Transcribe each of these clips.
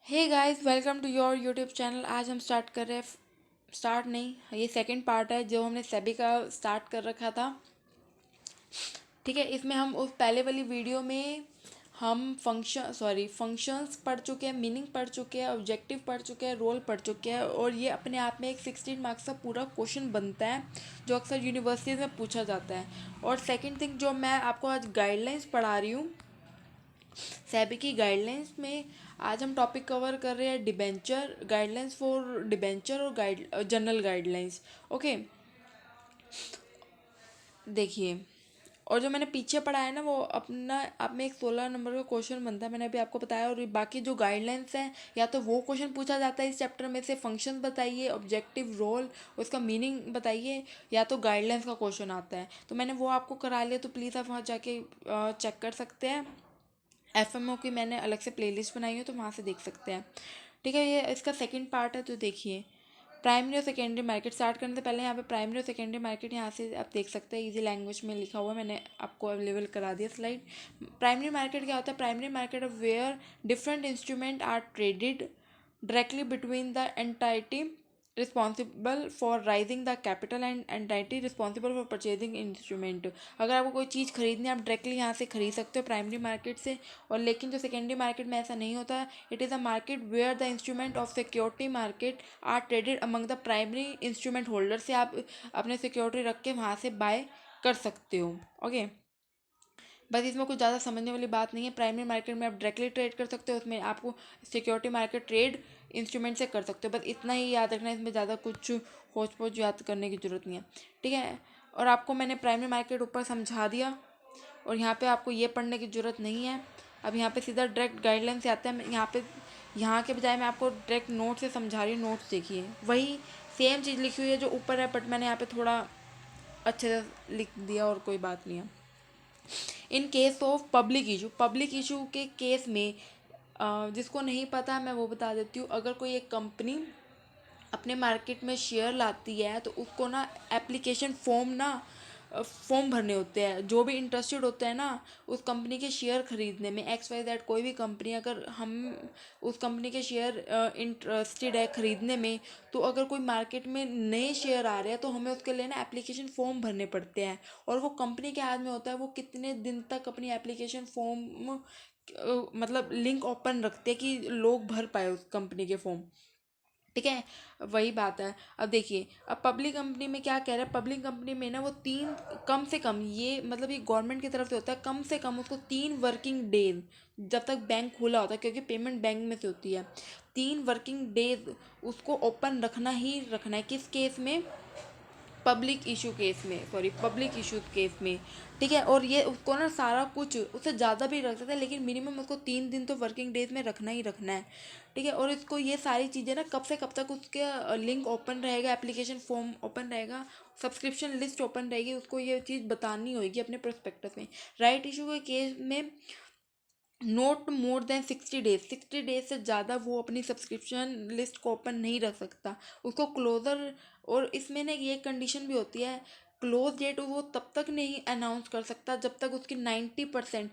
Hey guys, welcome to your YouTube channel. आज हम start कर रहे हैं। स्टार्ट नहीं, ये सेकंड पार्ट है जो हमने सेबी का स्टार्ट कर रखा था। ठीक है, इसमें हम उस पहले वाली वीडियो में हम फंक्शंस पढ़ चुके हैं, मीनिंग पढ़ चुके हैं, ऑब्जेक्टिव पढ़ चुके हैं, रोल पढ़ चुके हैं। और ये अपने आप में एक 16 मार्क्स का पूरा क्वेश्चन बनता है जो अक्सर यूनिवर्सिटीज़ में पूछा जाता है। और सेकंड थिंग जो मैं आपको आज गाइडलाइंस पढ़ा रही हूँ, सेबी की गाइडलाइंस में आज हम टॉपिक कवर कर रहे हैं डिबेंचर गाइडलाइंस फॉर डिबेंचर और जनरल गाइडलाइंस। ओके, देखिए। और जो मैंने पीछे पढ़ा है ना, वो अपना आप में एक 16 नंबर का क्वेश्चन बनता है, मैंने अभी आपको बताया। और बाकी जो गाइडलाइंस हैं, या तो वो क्वेश्चन पूछा जाता है इस चैप्टर में से, फंक्शन बताइए, ऑब्जेक्टिव, रोल, उसका मीनिंग बताइए, या तो गाइडलाइंस का क्वेश्चन आता है। तो मैंने वो आपको करा लिया, तो प्लीज़ आप वहाँ जाके चेक कर सकते हैं। एफएमओ की मैंने अलग से प्लेलिस्ट बनाई है, तो वहाँ से देख सकते हैं। ठीक है, ये इसका सेकंड पार्ट है। तो देखिए, प्राइमरी और सेकेंडरी मार्केट स्टार्ट करने से पहले यहाँ पे प्राइमरी और सेकेंडरी मार्केट यहाँ से आप देख सकते हैं, इजी लैंग्वेज में लिखा हुआ है, मैंने आपको अवेलेबल करा दिया स्लाइड। प्राइमरी मार्केट क्या होता है? Primary market of where different instrument are traded directly between the entity responsible for raising the capital and entity responsible for purchasing instrument. अगर आपको कोई चीज़ खरीदनी है, आप डायरेक्टली यहाँ से खरीद सकते हो प्राइमरी मार्केट से। और लेकिन जो सेकेंडरी मार्केट में ऐसा नहीं होता है। It is a market where the instrument of security market are traded among the primary instrument holder, से आप अपने सिक्योरिटी रख के वहाँ से बाय कर सकते हो। ओके, बस इसमें कुछ ज़्यादा समझने वाली बात नहीं है। प्राइमरी मार्केट में आप डायरेक्टली ट्रेड कर सकते हो, उसमें आपको सिक्योरिटी मार्केट ट्रेड इंस्ट्रूमेंट से कर सकते हो। बस इतना ही याद रखना है, इसमें ज़्यादा कुछ होच पोच याद करने की ज़रूरत नहीं है। ठीक है, और आपको मैंने प्राइमरी मार्केट ऊपर समझा दिया, और यहाँ पे आपको ये पढ़ने की ज़रूरत नहीं है। अब यहाँ पे सीधा डायरेक्ट गाइडलाइन से आते हैं। यहाँ पे यहाँ के बजाय मैं आपको डायरेक्ट नोट से समझा रही हूँ। नोट्स देखिए, वही सेम चीज़ लिखी हुई है जो ऊपर है, बट मैंने यहाँ पे थोड़ा अच्छे से लिख दिया, और कोई बात नहीं है। In case of public issue के केस में, जिसको नहीं पता मैं वो बता देती हूँ। अगर कोई एक कंपनी अपने मार्केट में शेयर लाती है, तो उसको ना एप्लीकेशन फॉर्म फॉर्म भरने होते हैं। जो भी इंटरेस्टेड होते हैं ना उस कंपनी के शेयर खरीदने में, एक्स वाई जेड कोई भी कंपनी, अगर हम उस कंपनी के शेयर इंटरेस्टेड है खरीदने में, तो अगर कोई मार्केट में नए शेयर आ रहे हैं, तो हमें उसके लिए ना एप्लीकेशन फॉर्म भरने पड़ते हैं। और वो कंपनी के हाथ में होता है, वो कितने दिन तक अपनी एप्लीकेशन फॉर्म मतलब लिंक ओपन रखते हैं कि लोग भर पाए उस कंपनी के फॉर्म। ठीक है, वही बात है। अब देखिए, अब पब्लिक कंपनी में क्या कह रहा है? पब्लिक कंपनी में ना वो तीन, कम से कम, ये मतलब ये गवर्नमेंट की तरफ से होता है, कम से कम उसको 3 वर्किंग डेज, जब तक बैंक खुला होता है, क्योंकि पेमेंट बैंक में से होती है, 3 वर्किंग डेज उसको ओपन रखना ही रखना है। किस केस में? पब्लिक इशू केस में। ठीक है, और ये उसको ना सारा कुछ, उससे ज़्यादा भी रख सकते हैं, लेकिन मिनिमम उसको 3 दिन तो वर्किंग डेज में रखना ही रखना है। ठीक है, और इसको ये सारी चीज़ें ना कब से कब तक उसके लिंक ओपन रहेगा, एप्लीकेशन फॉर्म ओपन रहेगा, सब्सक्रिप्शन लिस्ट ओपन रहेगी, उसको ये चीज़ बतानी होगी अपने प्रोस्पेक्टस में। राइट इशू के केस में note more than 60 days, 60 days से ज़्यादा वो अपनी सब्सक्रिप्शन लिस्ट को ओपन नहीं रख सकता, उसको क्लोज़र। और इसमें ना ये कंडीशन भी होती है, क्लोज डेट वो तब तक नहीं अनाउंस कर सकता जब तक उसकी 90%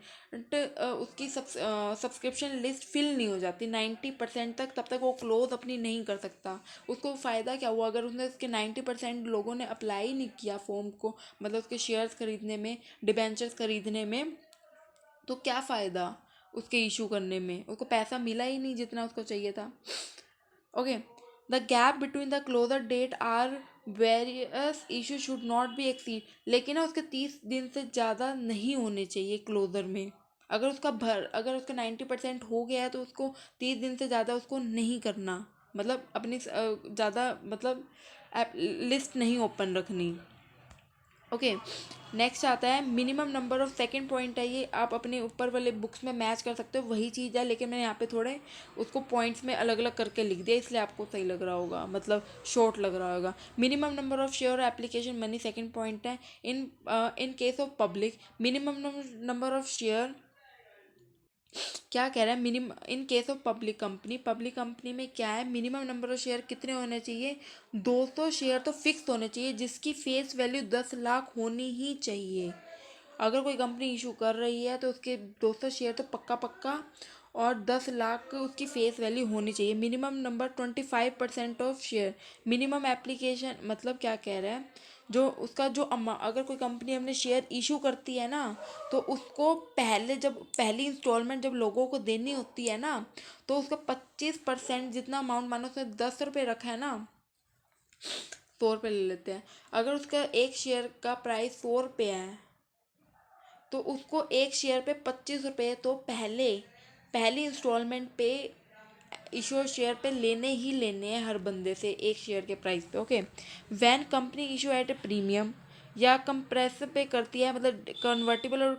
उसकी सब्सक्रिप्शन लिस्ट फिल नहीं हो जाती। 90% तक, तब तक वो क्लोज अपनी नहीं कर सकता। उसको फ़ायदा क्या हुआ अगर उसने उसके 90% लोगों ने अप्लाई नहीं किया फॉर्म को, मतलब उसके शेयर्स खरीदने में, डिबेंचर्स खरीदने में, तो क्या फ़ायदा उसके इशू करने में? उसको पैसा मिला ही नहीं जितना उसको चाहिए था। Okay, the gap between the closure date are various issue should not be exceed, लेकिन ना उसके 30 दिन से ज़्यादा नहीं होने चाहिए क्लोजर में। अगर उसका 90% हो गया है, तो उसको 30 दिन से ज़्यादा उसको नहीं करना, मतलब अपनी ज़्यादा, मतलब लिस्ट नहीं ओपन रखनी। ओके, नेक्स्ट आता है minimum number of, second point है ये, आप अपने ऊपर वाले बुक्स में मैच कर सकते हो, वही चीज़ है, लेकिन मैंने यहाँ पे थोड़े उसको पॉइंट्स में अलग अलग करके लिख दिया, इसलिए आपको सही लग रहा होगा, मतलब शॉर्ट लग रहा होगा। Minimum number of share application money, second point है। In case of public, minimum number of share, क्या कह रहा है? Minimum in case of public company में क्या है? मिनिमम नंबर ऑफ शेयर कितने होने चाहिए? 200 शेयर तो फिक्स होने चाहिए, जिसकी फेस वैल्यू 10 लाख होनी ही चाहिए। अगर कोई कंपनी इशू कर रही है, तो उसके 200 शेयर तो पक्का पक्का और 10 लाख उसकी फेस वैल्यू होनी चाहिए। Minimum number 25% of share. Minimum application मतलब क्या कह रहा है, जो उसका जो अगर कोई कंपनी अपने शेयर इशू करती है ना, तो उसको पहले जब पहली इंस्टॉलमेंट जब लोगों को देनी होती है ना, तो उसका 25% जितना अमाउंट, मानो उसने 10 रुपये रखा है ना, 100 रुपये ले लेते हैं। अगर उसका एक शेयर का प्राइस 100 रुपये है, तो उसको एक शेयर पे 25 रुपये तो पहली इंस्टॉलमेंट पे इशू शेयर पे लेने ही लेने हैं हर बंदे से, एक शेयर के प्राइस पे। Okay. When company issue at a premium या कंप्रेस पे करती है, मतलब कन्वर्टिबल और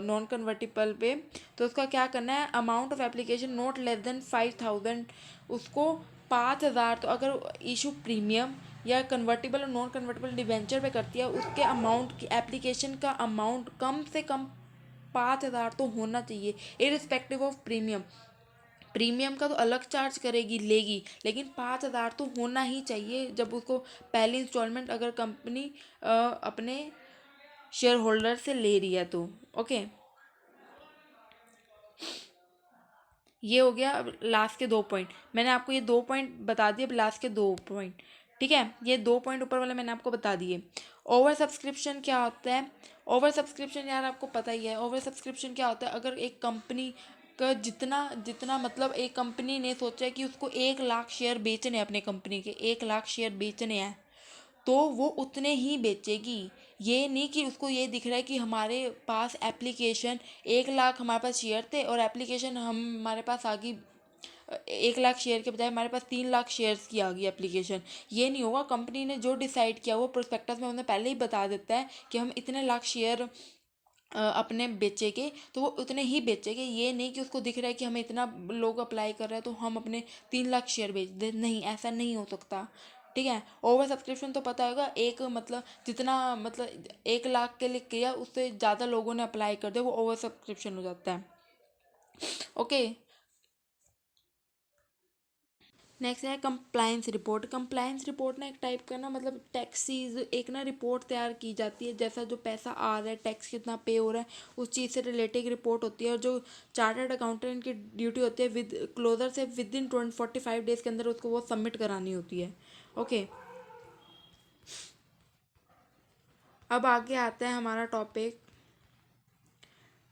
नॉन कन्वर्टिबल पे, तो उसका क्या करना है, amount of application not less than 5,000, उसको 5,000, तो अगर इशू प्रीमियम या कन्वर्टिबल और नॉन कन्वर्टिबल डिवेंचर पे करती है, उसके अमाउंट की एप्लीकेशन का अमाउंट कम से कम 5,000 तो होना चाहिए, इरिस्पेक्टिव ऑफ प्रीमियम। प्रीमियम का तो अलग चार्ज करेगी लेगी, लेकिन 5,000 तो होना ही चाहिए जब उसको पहली इंस्टॉलमेंट अगर कंपनी अपने शेयर होल्डर से ले रही है तो। ओके। ये हो गया। अब लास्ट के 2 पॉइंट मैंने आपको, ये 2 पॉइंट बता दिए, अब लास्ट के 2 पॉइंट। ठीक है, ये 2 पॉइंट ऊपर वाले मैंने आपको बता दिए। ओवर सब्सक्रिप्शन क्या होता है? ओवर सब्सक्रिप्शन यार आपको पता ही है। ओवर सब्सक्रिप्शन क्या होता है, अगर एक कंपनी का जितना जितना मतलब एक कंपनी ने सोचा है कि उसको 1 लाख शेयर बेचने हैं, अपने कंपनी के 1 लाख शेयर बेचने हैं, तो वो उतने ही बेचेगी। ये नहीं कि उसको ये दिख रहा है कि हमारे पास एप्लीकेशन 1 लाख हमारे पास शेयर थे और एप्लीकेशन हमारे पास आ गई 1 लाख शेयर के बजाय हमारे पास 3 लाख शेयर्स की आ गई एप्लीकेशन। ये नहीं होगा। कंपनी ने जो डिसाइड किया वो प्रोस्पेक्टस में उन्हें पहले ही बता देता है कि हम इतने लाख शेयर अपने बेचेंगे, तो वो उतने ही बेचेंगे। ये नहीं कि उसको दिख रहा है कि हमें इतना लोग अप्लाई कर रहे हैं तो हम अपने 3 लाख शेयर बेच दे, नहीं, ऐसा नहीं हो सकता। ठीक है। ओवर सब्सक्रिप्शन तो पता होगा, एक मतलब जितना मतलब 1 लाख के लिए किया उससे ज़्यादा लोगों ने अप्लाई कर दिया, वो ओवर सब्सक्रिप्शन हो जाता है। ओके। नेक्स्ट है कंप्लायंस रिपोर्ट। कंप्लायंस रिपोर्ट ना एक टाइप का ना मतलब टैक्सीज एक ना रिपोर्ट तैयार की जाती है, जैसा जो पैसा आ रहा है, टैक्स कितना पे हो रहा है, उस चीज़ से रिलेटेड रिपोर्ट होती है। और जो चार्टर्ड अकाउंटेंट की ड्यूटी होती है विद क्लोजर से विद इन 45 डेज के अंदर उसको वो सबमिट करानी होती है। ओके। अब आगे आता है हमारा टॉपिक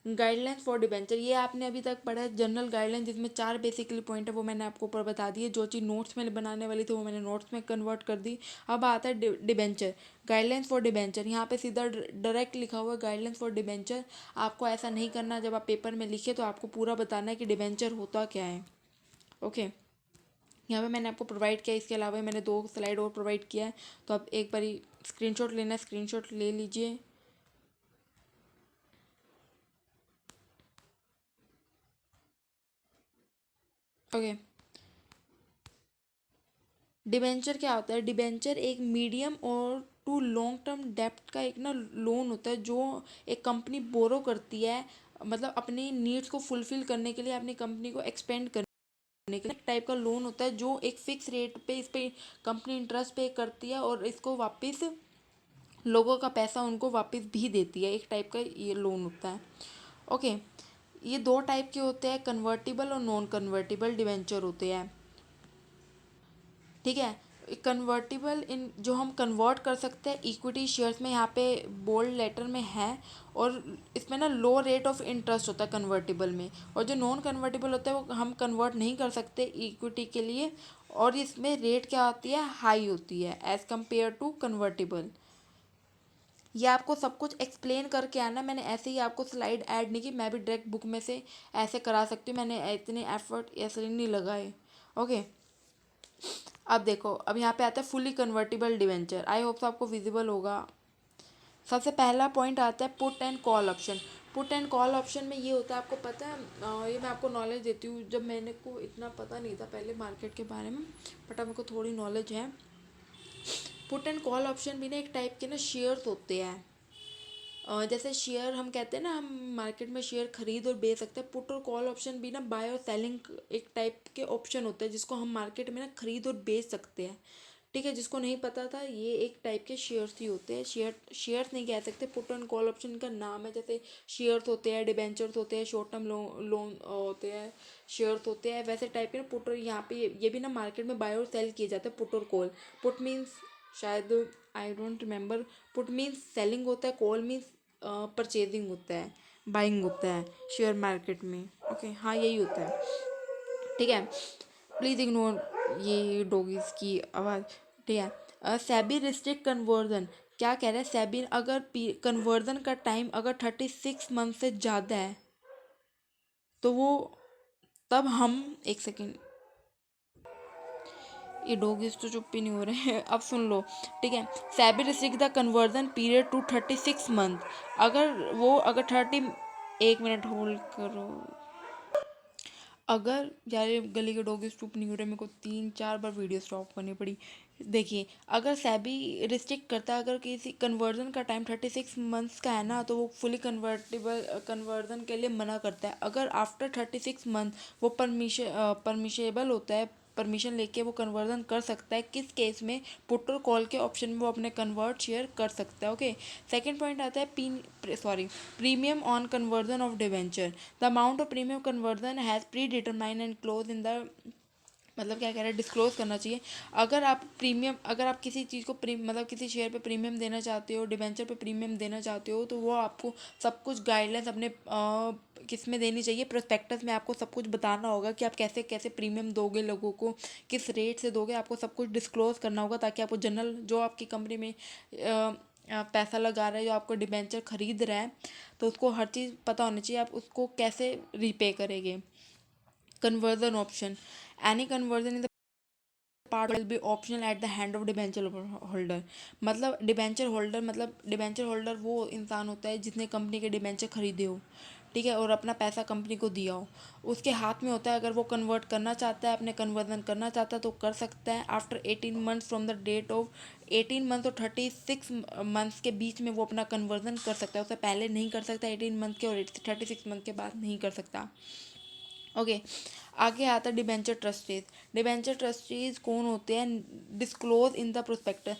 गाइडलाइंस फॉर डिबेंचर। ये आपने अभी तक पढ़ा है जनरल गाइडलाइन, जिसमें 4 बेसिकली पॉइंट है, वो मैंने आपको ऊपर बता दिए। जो चीज़ नोट्स में बनाने वाली थी वो मैंने नोट्स में कन्वर्ट कर दी। अब आता है डिबेंचर, गाइडलाइंस फॉर डिबेंचर। यहाँ पे सीधा डायरेक्ट लिखा हुआ है गाइडलाइंस फॉर डिबेंचर। आपको ऐसा नहीं करना, जब आप पेपर में लिखे तो आपको पूरा बताना है कि डिबेंचर होता क्या है। ओके। यहाँ पे मैंने आपको प्रोवाइड किया, इसके अलावा मैंने 2 स्लाइड और प्रोवाइड किया है, तो आप एक बारी स्क्रीनशॉट लेना है, स्क्रीनशॉट ले लीजिए। ओके। डिबेंचर क्या होता है? डिबेंचर एक मीडियम और टू लॉन्ग टर्म डेप्ट का एक ना लोन होता है, जो एक कंपनी बोरो करती है, मतलब अपनी नीड्स को फुलफिल करने के लिए, अपनी कंपनी को एक्सपेंड करने के लिए। एक टाइप का लोन होता है जो एक फिक्स रेट पे इस पे कंपनी इंटरेस्ट पे करती है और इसको वापस लोगों का पैसा उनको वापस भी देती है। एक टाइप का ये लोन होता है। ओके। ये 2 टाइप के होते हैं, कन्वर्टिबल और नॉन कन्वर्टिबल डिवेंचर होते हैं। ठीक है। कन्वर्टिबल इन जो हम कन्वर्ट कर सकते हैं इक्विटी शेयर्स में, यहाँ पे बोल्ड लेटर में है। और इसमें ना लो रेट ऑफ इंटरेस्ट होता है कन्वर्टिबल में। और जो नॉन कन्वर्टिबल होता है वो हम कन्वर्ट नहीं कर सकते इक्विटी के लिए, और इसमें रेट क्या होती है, हाई होती है एज़ कम्पेयर टू कन्वर्टिबल। ये आपको सब कुछ एक्सप्लेन करके आना, मैंने ऐसे ही आपको स्लाइड ऐड नहीं की, मैं भी डायरेक्ट बुक में से ऐसे करा सकती हूँ, मैंने इतने एफर्ट ऐसे नहीं लगाए। ओके। अब देखो, अब यहाँ पे आता है fully convertible debenture. I hope तो आपको विजिबल होगा। सबसे पहला पॉइंट आता है put and call option. Put and call option में ये होता है, आपको पता है, ये मैं आपको नॉलेज देती हूँ, जब मैंने को इतना पता नहीं था पहले मार्केट के बारे में, बट अब मेरे को थोड़ी नॉलेज है। पुट एंड कॉल ऑप्शन भी ना एक टाइप के ना शेयर्स होते हैं। जैसे शेयर हम कहते हैं ना, हम मार्केट में शेयर खरीद और बेच सकते हैं, पुट और कॉल ऑप्शन भी ना बाय और सेलिंग एक टाइप के ऑप्शन होते हैं, जिसको हम मार्केट में ना खरीद और बेच सकते हैं। ठीक है, जिसको नहीं पता था, ये एक टाइप के शेयर्स ही होते हैं। शेयर्स नहीं कह सकते, पुट एंड कॉल ऑप्शन का नाम है। जैसे शेयर्स होते हैं, डिबेंचर्स होते हैं, शॉर्ट टर्म लोन होते हैं, शेयर्स होते हैं, वैसे टाइप के ना पुट और यहाँ पे ये भी ना मार्केट में बाय और सेल किए जाते हैं, पुट और कॉल। पुट मीन्स शायद I don't remember, put means selling होता है, कॉल मीन्स परचेजिंग होता है, बाइंग होता है शेयर मार्केट में। ओके, हाँ यही होता है। ठीक है, प्लीज़ इग्नोर ये डॉगीज़ की आवाज़। ठीक है, सेबी रिस्ट्रिक्ट कन्वर्जन, क्या कह रहा है सेबी, अगर कन्वर्जन का टाइम अगर 36 मंथ से ज़्यादा है तो वो, तब हम, एक सेकेंड, ये डॉगीज तो चुप ही नहीं हो रहे हैं, अब सुन लो। ठीक है, SEBI restrict the conversion period to 36 month, अगर 30, एक मिनट होल्ड करो। अगर यार ये गली के डॉग चुप नहीं हो रहे, मेरे को 3-4 बार वीडियो स्टॉप करनी पड़ी। देखिए, अगर सेबी रिस्ट्रिक्ट करता है, अगर किसी कन्वर्जन का टाइम 36 मंथ्स का है ना, तो वो फुली कन्वर्टेबल कन्वर्जन के लिए मना करता है। अगर आफ्टर 36 मंथ वो परमिशेबल होता है, परमिशन लेके वो कन्वर्जन कर सकता है, किस केस में, पुट और कॉल के ऑप्शन में वो अपने कन्वर्ट शेयर कर सकता है। ओके, सेकंड पॉइंट आता है premium on conversion of debenture, the amount of premium conversion has pre determine and close in the, मतलब क्या कह रहा है, डिस्क्लोज करना चाहिए। अगर आप किसी चीज़ को मतलब किसी शेयर पे प्रीमियम देना चाहते हो, डिबेंचर पे प्रीमियम देना चाहते हो, तो वो आपको सब कुछ गाइडलाइंस अपने किस में देनी चाहिए, प्रोस्पेक्टस में आपको सब कुछ बताना होगा कि आप कैसे कैसे प्रीमियम दोगे लोगों को, किस रेट से दोगे, आपको सब कुछ डिस्क्लोज करना होगा, ताकि आपको जनरल जो आपकी कंपनी में पैसा लगा रहा है, जो आपको डिबेंचर खरीद रहा है, तो उसको हर चीज़ पता होनी चाहिए, आप उसको कैसे रीपे करेंगे। Conversion option, any conversion in the part will be optional at the hand of debenture holder. मतलब डिबेंचर होल्डर वो इंसान होता है जिसने कंपनी के डिबेंचर खरीदे हो, ठीक है, और अपना पैसा कंपनी को दिया हो, उसके हाथ में होता है। अगर वो कन्वर्ट करना चाहता है, अपने कन्वर्जन करना चाहता है, तो कर सकता है। After 18 months from the date of, 18 month और 36 मंथ्स के बीच में वो अपना कन्वर्जन कर सकता है, उससे पहले नहीं कर सकता, 18 मंथ के और 36 मंथ के बाद नहीं कर सकता। ओके, आगे आता है डिबेंचर ट्रस्टीज। डिबेंचर ट्रस्टीज कौन होते हैं, डिस्क्लोज इन द प्रोस्पेक्टस।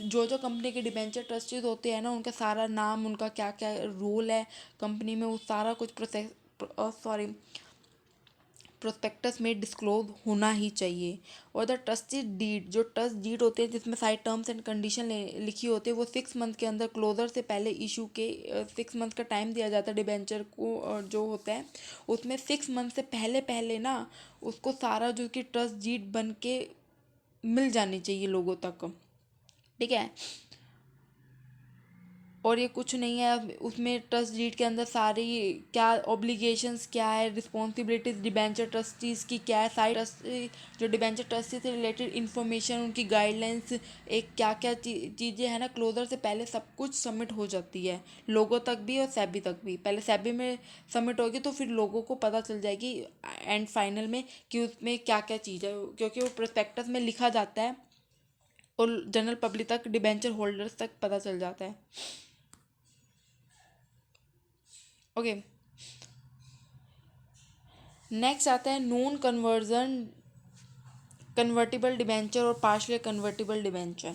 जो कंपनी के डिबेंचर ट्रस्टीज होते हैं ना, उनका सारा नाम, उनका क्या क्या रोल है कंपनी में, वो सारा कुछ प्रोस्पेक्टस में डिस्क्लोज होना ही चाहिए। और द ट्रस्टी डीड, जो ट्रस्ट डीड होते हैं जिसमें सारी टर्म्स एंड कंडीशन लिखी होती है, वो 6 मंथ के अंदर क्लोजर से पहले इशू के 6 मंथ का टाइम दिया जाता है डिबेंचर को, जो होता है उसमें 6 मंथ से पहले पहले ना उसको सारा जो कि ट्रस्ट डीड बन के मिल जानी चाहिए लोगों तक। ठीक है, और ये कुछ नहीं है उसमें, ट्रस्ट डीड के अंदर सारी क्या ऑब्लिगेशंस क्या है, रिस्पॉन्सिबिलिटीज डिबेंचर ट्रस्टीज़ की क्या है, सारी ट्रस्ट जो डिबेंचर ट्रस्टी से रिलेटेड इन्फॉर्मेशन, उनकी गाइडलाइंस, एक क्या क्या चीज़ें हैं ना, क्लोजर से पहले सब कुछ सबमिट हो जाती है लोगों तक भी और सेबी तक भी। पहले सेबी में सबमिट होगी तो फिर लोगों को पता चल जाएगी एंड फाइनल में कि उसमें क्या क्या चीज़ है, क्योंकि वो प्रोस्पेक्टस में लिखा जाता है और जनरल पब्लिक तक, डिबेंचर होल्डर्स तक पता चल जाता है। ओके, नेक्स्ट आता है नॉन कन्वर्टिबल डिबेंचर और पार्शली कन्वर्टिबल डिबेंचर।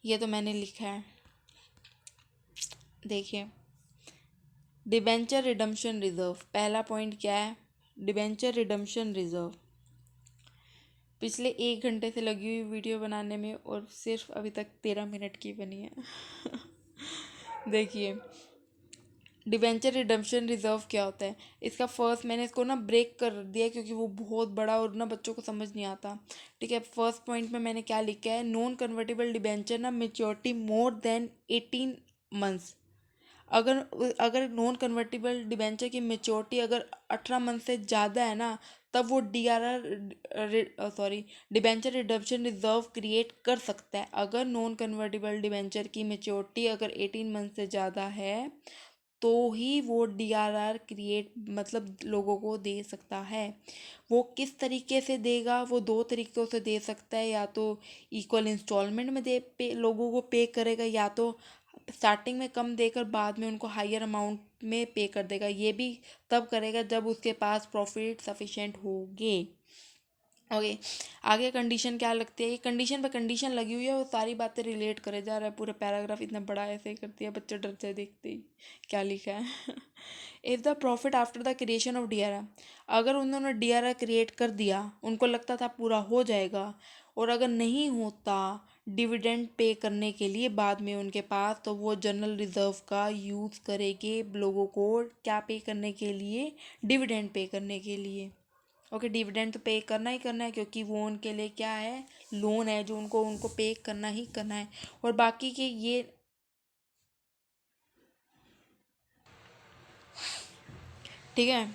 ये तो मैंने लिखा है, देखिए। डिबेंचर रिडम्पशन रिजर्व, पहला पॉइंट क्या है, डिबेंचर रिडम्पशन रिजर्व। पिछले 1 घंटे से लगी हुई वीडियो बनाने में और सिर्फ अभी तक 13 मिनट की बनी है। देखिए, डिबेंचर रिडम्पशन रिजर्व क्या होता है, इसका फर्स्ट, मैंने इसको ना ब्रेक कर दिया क्योंकि वो बहुत बड़ा और ना बच्चों को समझ नहीं आता। ठीक है, फर्स्ट पॉइंट में मैंने क्या लिखा है, नॉन कन्वर्टेबल डिबेंचर ना मेच्योरिटी मोर देन 18 मंथ्स। अगर अगर नॉन कन्वर्टेबल डिबेंचर की मेच्योरिटी अगर 18 मंथ से ज़्यादा है ना, तब वो डिबेंचर रिडम्पशन रिजर्व क्रिएट कर सकता है। अगर नॉन कन्वर्टेबल डिबेंचर की मेच्योरिटी अगर 18 मंथ से ज़्यादा है, तो ही वो डीआरआर क्रिएट, मतलब लोगों को दे सकता है। वो किस तरीके से देगा, वो दो तरीक़ों से दे सकता है, या तो इक्वल इंस्टॉलमेंट में लोगों को पे करेगा, या तो स्टार्टिंग में कम देकर बाद में उनको हायर अमाउंट में पे कर देगा। ये भी तब करेगा जब उसके पास प्रॉफिट सफिशेंट होंगे। ओके। आगे कंडीशन क्या लगती है, ये कंडीशन पे कंडीशन लगी हुई है, वो सारी बातें रिलेट करे जा रहा है, पूरा पैराग्राफ इतना बड़ा ऐसे ही कर दिया, बच्चे डर जाए देखते ही क्या लिखा है। If the profit after the creation of DRR, अगर उन्होंने डीआरआर क्रिएट कर दिया, उनको लगता था पूरा हो जाएगा, और अगर नहीं होता डिविडेंड पे करने के लिए बाद में उनके पास, तो वो जनरल रिजर्व का यूज़ करेंगे लोगों को क्या पे करने के लिए, डिविडेंड पे करने के लिए। ओके, डिविडेंड तो पे करना ही करना है, क्योंकि वो उनके लिए क्या है, लोन है जो उनको उनको पे करना ही करना है। और बाकी के ये, ठीक है।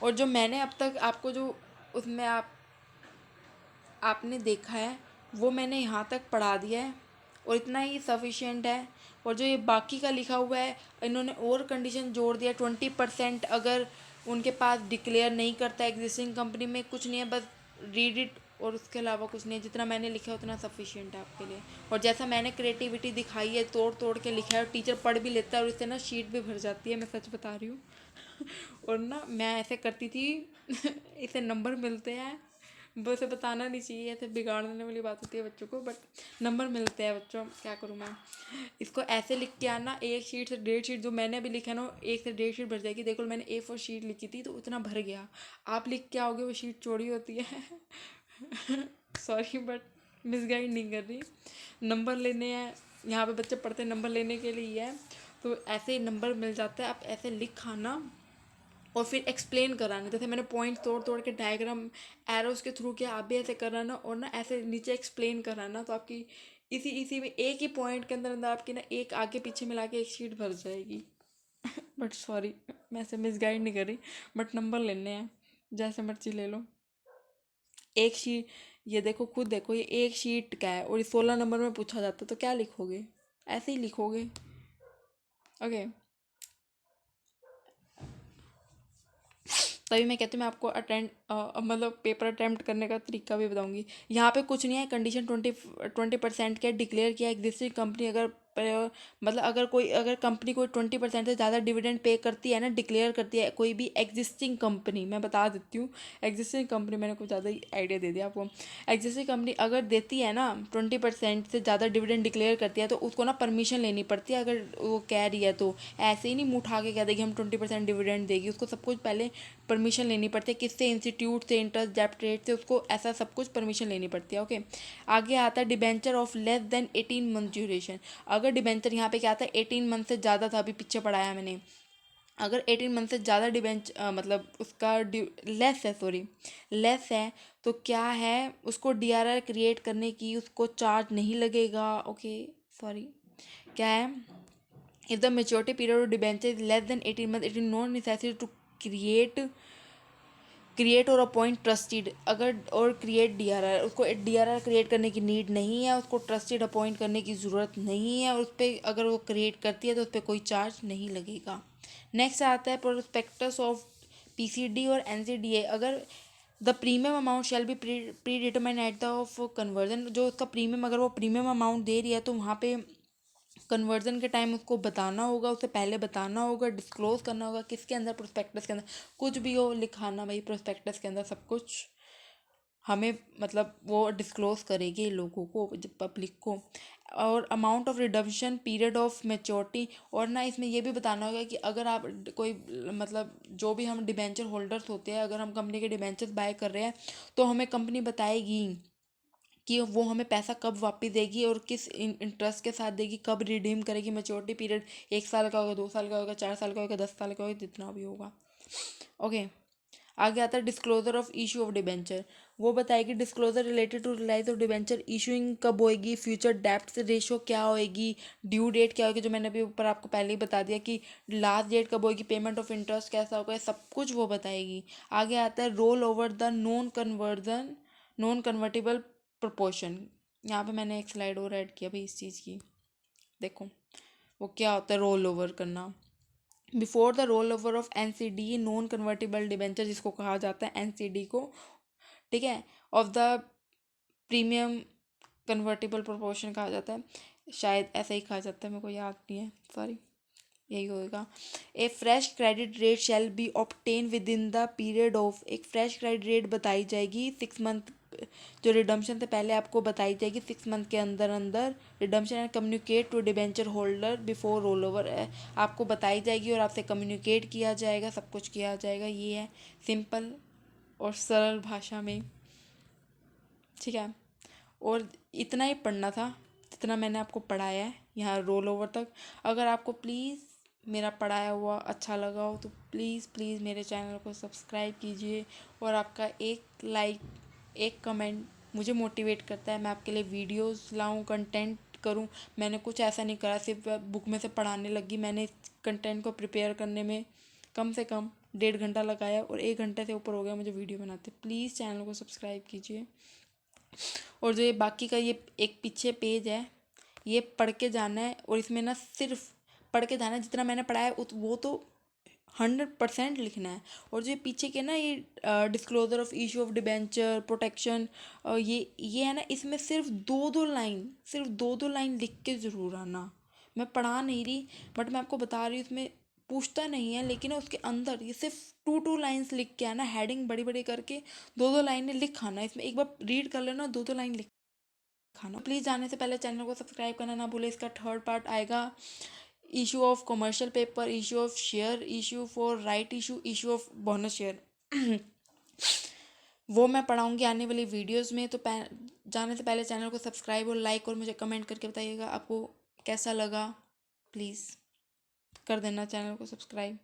और जो मैंने अब तक आपको जो उसमें आपने देखा है, वो मैंने यहाँ तक पढ़ा दिया है, और इतना ही सफिशिएंट है। और जो ये बाकी का लिखा हुआ है, इन्होंने और कंडीशन जोड़ दिया, 20% अगर उनके पास डिक्लेयर नहीं करता एग्जिस्टिंग कंपनी में, कुछ नहीं है, बस रीड इट, और उसके अलावा कुछ नहीं है। जितना मैंने लिखा है उतना सफिशिएंट है आपके लिए। और जैसा मैंने क्रिएटिविटी दिखाई है, तोड़ तोड़ के लिखा है, और टीचर पढ़ भी लेता है, और इससे ना शीट भी भर जाती है, मैं सच बता रही हूँ। और ना मैं ऐसे करती थी। इसे नंबर मिलते हैं, वैसे बताना नहीं चाहिए, ऐसे बिगाड़ देने वाली बात होती है बच्चों को, बट नंबर मिलते हैं बच्चों, क्या करूँ मैं। इसको ऐसे लिख के आना, एक शीट से 1.5 शीट, जो मैंने अभी लिखा है ना, 1 से 1.5 शीट भर जाएगी। देखो मैंने A4 शीट लिखी थी तो उतना भर गया, आप लिख के आओगे वो शीट चौड़ी होती है। सॉरी बट मिसगाइड नहीं कर रही, नंबर लेने हैं यहाँ पे, बच्चे पढ़ते हैं नंबर लेने के लिए ही है। तो ऐसे ही नंबर मिल जाता है, आप ऐसे लिख आना, और फिर एक्सप्लेन कराना, जैसे मैंने पॉइंट तोड़ तोड़ के डायग्राम एरोस के थ्रू किया, आप भी ऐसे कराना, और ना ऐसे नीचे एक्सप्लेन कराना, तो आपकी इसी इसी में एक ही पॉइंट के अंदर अंदर आपकी ना एक आगे पीछे मिला के एक शीट भर जाएगी। बट सॉरी, मैं ऐसे मिसगाइड नहीं कर रही, बट नंबर लेने हैं, जैसे मर्जी ले लो। एक शीट, ये देखो खुद देखो, ये एक शीट का है, और ये 16 नंबर में पूछा जाता है, तो क्या लिखोगे, ऐसे ही लिखोगे। ओके, तभी मैं कहती हूँ, मैं आपको मतलब पेपर अटेम्प्ट करने का तरीका भी बताऊंगी। यहाँ पे कुछ नहीं है, कंडीशन 20% के डिक्लेयर किया, एग्जिस्टिंग कंपनी अगर मतलब अगर कंपनी कोई 20% से ज़्यादा डिविडेंड पे करती है ना, डिक्लेयर करती है कोई भी एग्जिस्टिंग कंपनी, मैं बता देती हूँ, एग्जिस्टिंग कंपनी, मैंने कुछ ज़्यादा ही आइडिया दे दिया आपको। एग्जिस्टिंग कंपनी अगर देती है ना, 20% से ज़्यादा डिविडेंड डिक्लेयर करती है, तो उसको ना परमिशन लेनी पड़ती है, अगर वो कह रही है तो। ऐसे ही नहीं मुँह उठा के कह देगी हम 20% डिविडेंड देगी, उसको सब कुछ पहले परमिशन लेनी पड़ती है, किससे, इंस्टीट्यूट से, इंटरेस्ट डेप्ट रेट से, उसको ऐसा सब कुछ परमिशन लेनी पड़ती है। ओके, आगे आता है debenture of less than 18 month duration. अगर डिबेंचर यहाँ पे क्या आता है, 18 मंथ से ज़्यादा था, अभी पीछे पढ़ाया मैंने, अगर 18 मंथ से ज़्यादा मतलब उसका लेस है, सॉरी लेस है, तो क्या है, उसको डीआरआर क्रिएट करने की उसको चार्ज नहीं लगेगा। ओके, सॉरी, क्या है, if the maturity period of debenture is less than 18 month, it is not necessary to create create और अपॉइंट ट्रस्टीड, अगर और क्रिएट डीआरआर, उसको डीआरआर क्रिएट करने की नीड नहीं है, उसको ट्रस्टीड अपॉइंट करने की ज़रूरत नहीं है, और उस पर अगर वो क्रिएट करती है तो उस पर कोई चार्ज नहीं लगेगा। नेक्स्ट आता है प्रोस्पेक्टस ऑफ पीसीडी और एनसीडीए, अगर the premium amount shall be pre determine at the of conversion, जो उसका प्रीमियम, अगर वो प्रीमियम अमाउंट दे रही है, तो वहाँ पे कन्वर्जन के टाइम उसको बताना होगा, उसे पहले बताना होगा, डिस्क्लोज करना होगा, किसके अंदर, प्रोस्पेक्टस के अंदर, कुछ भी हो लिखाना भाई, प्रोस्पेक्टस के अंदर सब कुछ हमें, मतलब वो डिस्क्लोज करेगी लोगों को, पब्लिक को। और amount of redemption, period of maturity, और ना इसमें ये भी बताना होगा कि अगर आप कोई, मतलब जो भी हम डिबेंचर होल्डर्स होते हैं, अगर हम कंपनी के डिबेंचर्स बाय कर रहे हैं, तो हमें कंपनी बताएगी कि वो हमें पैसा कब वापस देगी, और किस इंटरेस्ट के साथ देगी, कब रिडीम करेगी, मैच्योरिटी पीरियड 1 साल का होगा, 2 साल का होगा, 4 साल का होगा, 10 साल का होगा, जितना भी होगा। ओके, आगे आता है disclosure of issue of debenture, वो बताएगी disclosure related to release of debenture, issuing कब होएगी, फ्यूचर डेप्ट रेशियो क्या होएगी, ड्यू डेट क्या होगी, जो मैंने अभी ऊपर आपको पहले ही बता दिया कि लास्ट डेट कब होगी, पेमेंट ऑफ इंटरेस्ट कैसा होगा, सब कुछ वो बताएगी। आगे आता है roll over the non convertible proportion, यहाँ पे मैंने एक स्लाइड और ऐड किया भाई इस चीज़ की, देखो वो क्या होता है रोल ओवर करना। Before the roll over of NCD, non convertible debenture जिसको कहा जाता है, एनसीडी को, ठीक है, of the premium convertible proportion कहा जाता है, शायद ऐसा ही कहा जाता है, मेरे को याद नहीं है, सॉरी, यही होएगा। A fresh credit rate shall be obtain within the period of, एक फ्रेश क्रेडिट रेट बताई जाएगी 6 मंथ जो रिडम्पशन से पहले आपको बताई जाएगी 6 मंथ के अंदर अंदर redemption and communicate to debenture holder before roll over आपको बताई जाएगी और आपसे कम्युनिकेट किया जाएगा, सब कुछ किया जाएगा। ये है सिंपल और सरल भाषा में, ठीक है। और इतना ही पढ़ना था जितना मैंने आपको पढ़ाया है यहाँ रोल ओवर तक। अगर आपको प्लीज़ मेरा पढ़ाया हुआ अच्छा लगा हो तो प्लीज़ प्लीज़ मेरे चैनल को सब्सक्राइब कीजिए, और आपका एक लाइक एक कमेंट मुझे मोटिवेट करता है मैं आपके लिए वीडियोस लाऊं, कंटेंट करूं। मैंने कुछ ऐसा नहीं करा सिर्फ बुक में से पढ़ाने लगी, मैंने कंटेंट को प्रिपेयर करने में कम से कम 1.5 घंटा लगाया और 1 घंटे से ऊपर हो गया मुझे वीडियो बनाते। प्लीज़ चैनल को सब्सक्राइब कीजिए। और जो ये बाकी का ये एक पीछे पेज है, ये पढ़ के जाना है, और इसमें ना सिर्फ पढ़ के जाना है, जितना मैंने पढ़ा है वो तो 100% लिखना है। और जो ये पीछे के ना ये disclosure of issue of debenture protection, ये है ना, इसमें सिर्फ दो दो लाइन लिख के ज़रूर आना। मैं पढ़ा नहीं रही बट मैं आपको बता रही हूँ, इसमें पूछता नहीं है लेकिन उसके अंदर ये सिर्फ 2 लाइन्स लिख के आना, हेडिंग बड़ी बड़ी करके 2 लाइनें लिख आना। इसमें एक बार रीड कर लेना, 2 लाइन लिख खाना। प्लीज़ जाने से पहले चैनल को सब्सक्राइब करना ना भूले। इसका 3rd पार्ट आएगा, issue of commercial paper, issue of share, issue for right issue, issue of bonus share. वो मैं पढ़ाऊँगी आने वाली वीडियोस में। तो जाने से पहले चैनल को सब्सक्राइब और लाइक और मुझे कमेंट करके बताइएगा आपको कैसा लगा। प्लीज़ कर देना चैनल को सब्सक्राइब।